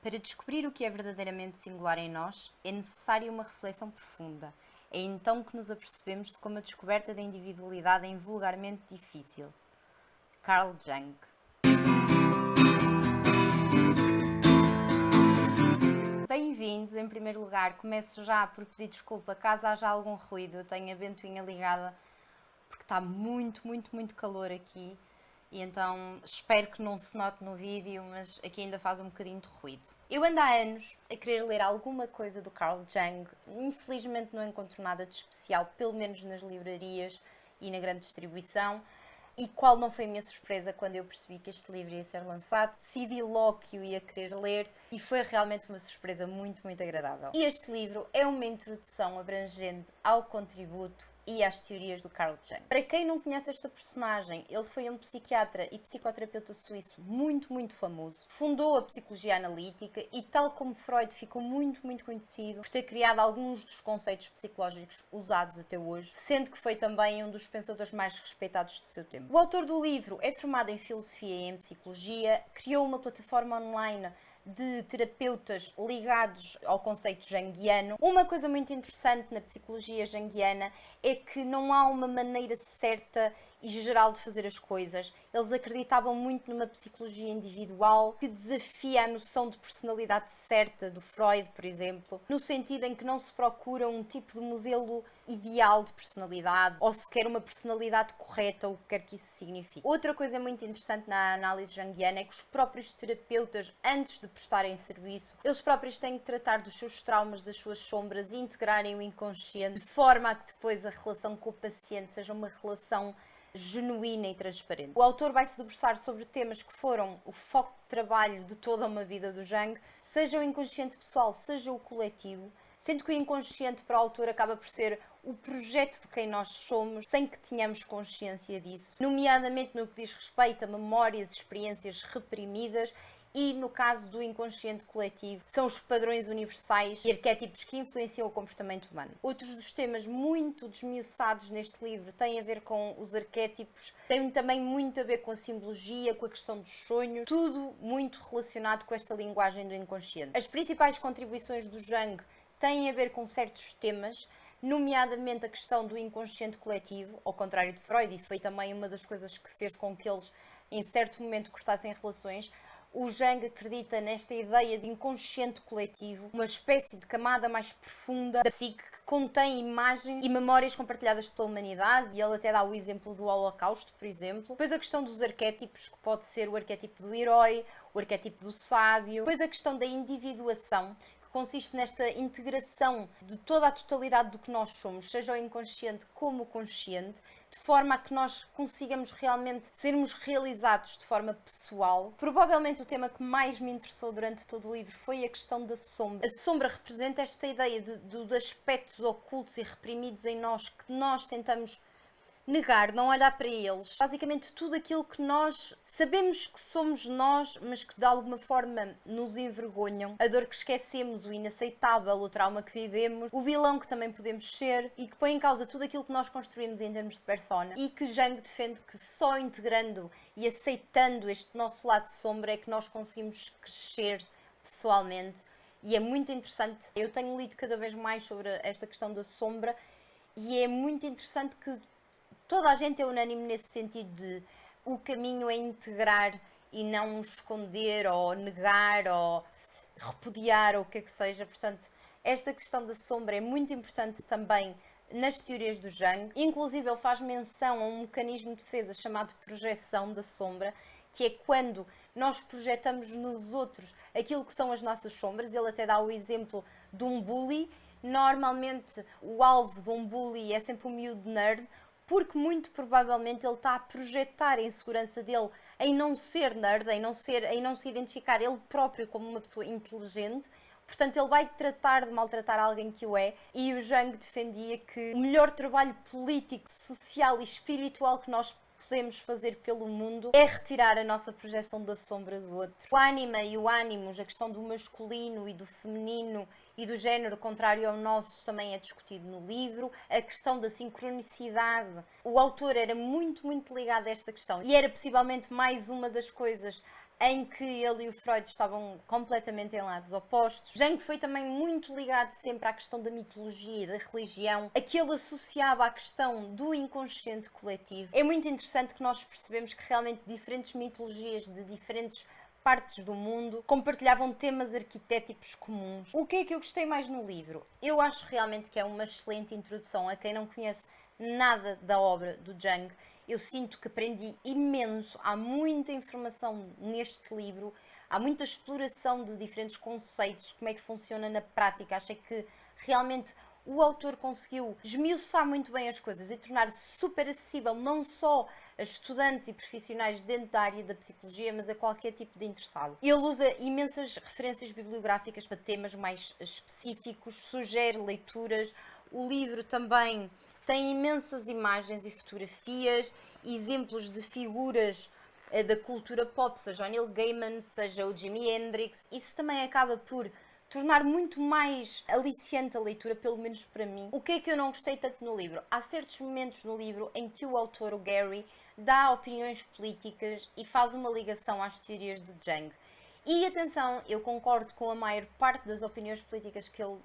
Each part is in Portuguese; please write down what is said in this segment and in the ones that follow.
Para descobrir o que é verdadeiramente singular em nós, é necessária uma reflexão profunda. É então que nos apercebemos de como a descoberta da individualidade é invulgarmente difícil. Carl Jung. Bem-vindos, em primeiro lugar. Começo já por pedir desculpa caso haja algum ruído. Eu tenho a ventoinha ligada porque está muito calor aqui. E então espero que não se note no vídeo, mas aqui ainda faz um bocadinho de ruído. Eu ando há anos a querer ler alguma coisa do Carl Jung. Infelizmente não encontro nada de especial, pelo menos nas livrarias e na grande distribuição. E qual não foi a minha surpresa quando eu percebi que este livro ia ser lançado? Decidi logo que o ia querer ler e foi realmente uma surpresa muito agradável. E este livro é uma introdução abrangente ao contributo e às teorias do Carl Jung. Para quem não conhece esta personagem, ele foi um psiquiatra e psicoterapeuta suíço muito famoso. Fundou a psicologia analítica e, tal como Freud, ficou muito conhecido por ter criado alguns dos conceitos psicológicos usados até hoje, sendo que foi também um dos pensadores mais respeitados do seu tempo. O autor do livro é formado em filosofia e em psicologia, criou uma plataforma online de terapeutas ligados ao conceito junguiano. Uma coisa muito interessante na psicologia junguiana é que não há uma maneira certa e geral de fazer as coisas. Eles acreditavam muito numa psicologia individual que desafia a noção de personalidade certa do Freud, por exemplo, no sentido em que não se procura um tipo de modelo ideal de personalidade ou sequer uma personalidade correta, ou o que quer que isso signifique. Outra coisa muito interessante na análise junguiana é que os próprios terapeutas, antes de prestarem serviço, eles próprios têm que tratar dos seus traumas, das suas sombras e integrarem o inconsciente de forma a que depois a relação com o paciente seja uma relação genuína e transparente. O autor vai se debruçar sobre temas que foram o foco de trabalho de toda uma vida do Jung, seja o inconsciente pessoal, seja o coletivo, sendo que o inconsciente para o autor acaba por ser o projeto de quem nós somos, sem que tenhamos consciência disso, nomeadamente no que diz respeito a memórias, experiências reprimidas. E no caso do inconsciente coletivo, são os padrões universais e arquétipos que influenciam o comportamento humano. Outros dos temas muito desmiuçados neste livro têm a ver com os arquétipos, têm também muito a ver com a simbologia, com a questão dos sonhos, tudo muito relacionado com esta linguagem do inconsciente. As principais contribuições do Jung têm a ver com certos temas, nomeadamente a questão do inconsciente coletivo, ao contrário de Freud, e foi também uma das coisas que fez com que eles, em certo momento, cortassem relações. O Jung acredita nesta ideia de inconsciente coletivo, uma espécie de camada mais profunda da psique que contém imagem e memórias compartilhadas pela humanidade, e ele até dá o exemplo do Holocausto, por exemplo. Depois a questão dos arquétipos, que pode ser o arquétipo do herói, o arquétipo do sábio. Depois a questão da individuação, que consiste nesta integração de toda a totalidade do que nós somos, seja o inconsciente como o consciente, de forma a que nós consigamos realmente sermos realizados de forma pessoal. Provavelmente o tema que mais me interessou durante todo o livro foi a questão da sombra. A sombra representa esta ideia de aspectos ocultos e reprimidos em nós que nós tentamos negar, não olhar para eles. Basicamente tudo aquilo que nós sabemos que somos nós, mas que de alguma forma nos envergonham. A dor que esquecemos, o inaceitável, o trauma que vivemos, o vilão que também podemos ser e que põe em causa tudo aquilo que nós construímos em termos de persona, e que Jung defende que só integrando e aceitando este nosso lado de sombra é que nós conseguimos crescer pessoalmente. E é muito interessante. Eu tenho lido cada vez mais sobre esta questão da sombra e é muito interessante que toda a gente é unânime nesse sentido de o caminho é integrar e não esconder ou negar ou repudiar ou o que é que seja. Portanto, esta questão da sombra é muito importante também nas teorias do Jung. Inclusive, ele faz menção a um mecanismo de defesa chamado projeção da sombra, que é quando nós projetamos nos outros aquilo que são as nossas sombras. Ele até dá o exemplo de um bully. Normalmente, o alvo de um bully é sempre um miúdo nerd, porque muito provavelmente ele está a projetar a insegurança dele em não ser nerd, em não se identificar ele próprio como uma pessoa inteligente. Portanto, ele vai tratar de maltratar alguém que o é. E o Jung defendia que o melhor trabalho político, social e espiritual que nós podemos fazer pelo mundo é retirar a nossa projeção da sombra do outro. O ânima e o ânimos, a questão do masculino e do feminino e do género contrário ao nosso, também é discutido no livro. A questão da sincronicidade. O autor era muito ligado a esta questão e era possivelmente mais uma das coisas em que ele e o Freud estavam completamente em lados opostos. Jung foi também muito ligado sempre à questão da mitologia e da religião, a que ele associava à questão do inconsciente coletivo. É muito interessante que nós percebemos que realmente diferentes mitologias de diferentes partes do mundo compartilhavam temas arquetéticos comuns. O que é que eu gostei mais no livro? Eu acho realmente que é uma excelente introdução a quem não conhece nada da obra do Jung. Eu sinto que aprendi imenso, há muita informação neste livro, há muita exploração de diferentes conceitos, como é que funciona na prática. Achei que realmente o autor conseguiu esmiuçar muito bem as coisas e tornar super acessível não só a estudantes e profissionais dentro da área da psicologia, mas a qualquer tipo de interessado. Ele usa imensas referências bibliográficas para temas mais específicos, sugere leituras. O livro também tem imensas imagens e fotografias, exemplos de figuras da cultura pop, seja o Neil Gaiman, seja o Jimi Hendrix. Isso também acaba por tornar muito mais aliciante a leitura, pelo menos para mim. O que é que eu não gostei tanto no livro? Há certos momentos no livro em que o autor, o Gary, dá opiniões políticas e faz uma ligação às teorias do Jung. E atenção, eu concordo com a maior parte das opiniões políticas que ele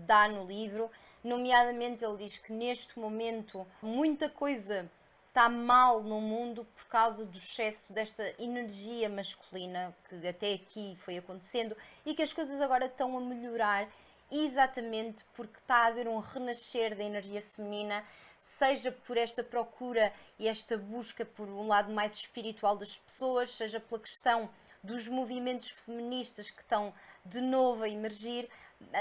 dá no livro, nomeadamente ele diz que neste momento muita coisa está mal no mundo por causa do excesso desta energia masculina que até aqui foi acontecendo e que as coisas agora estão a melhorar exatamente porque está a haver um renascer da energia feminina, seja por esta procura e esta busca por um lado mais espiritual das pessoas, seja pela questão dos movimentos feministas que estão de novo a emergir,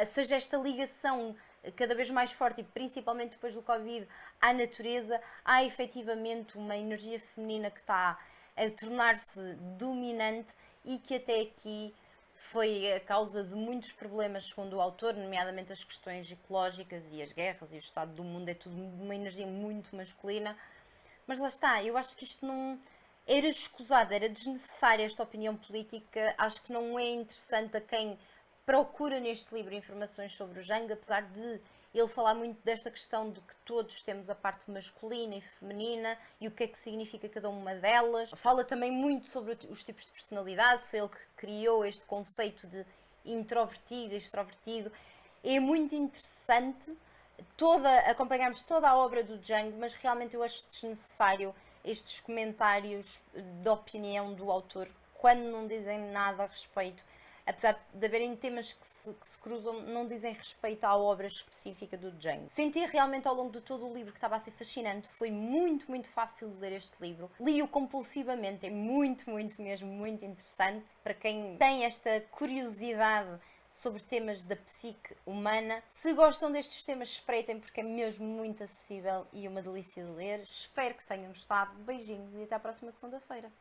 seja esta ligação cada vez mais forte e principalmente depois do Covid à natureza, há efetivamente uma energia feminina que está a tornar-se dominante e que até aqui foi a causa de muitos problemas, segundo o autor, nomeadamente as questões ecológicas e as guerras e o estado do mundo, é tudo uma energia muito masculina. Mas lá está, eu acho que isto não era escusado, era desnecessária esta opinião política, acho que não é interessante a quem procura neste livro informações sobre o Jung, apesar de ele falar muito desta questão de que todos temos a parte masculina e feminina e o que é que significa cada uma delas. Fala também muito sobre os tipos de personalidade, foi ele que criou este conceito de introvertido e extrovertido. É muito interessante acompanharmos toda a obra do Jung, mas realmente eu acho desnecessário estes comentários de opinião do autor quando não dizem nada a respeito. Apesar de haverem temas que se cruzam, não dizem respeito à obra específica do Jung. Senti realmente ao longo de todo o livro que estava a ser fascinante. Foi muito, muito fácil de ler este livro. Li-o compulsivamente, é muito, muito mesmo, muito interessante. Para quem tem esta curiosidade sobre temas da psique humana. Se gostam destes temas, espreitem porque é mesmo muito acessível e uma delícia de ler. Espero que tenham gostado. Beijinhos e até à próxima segunda-feira.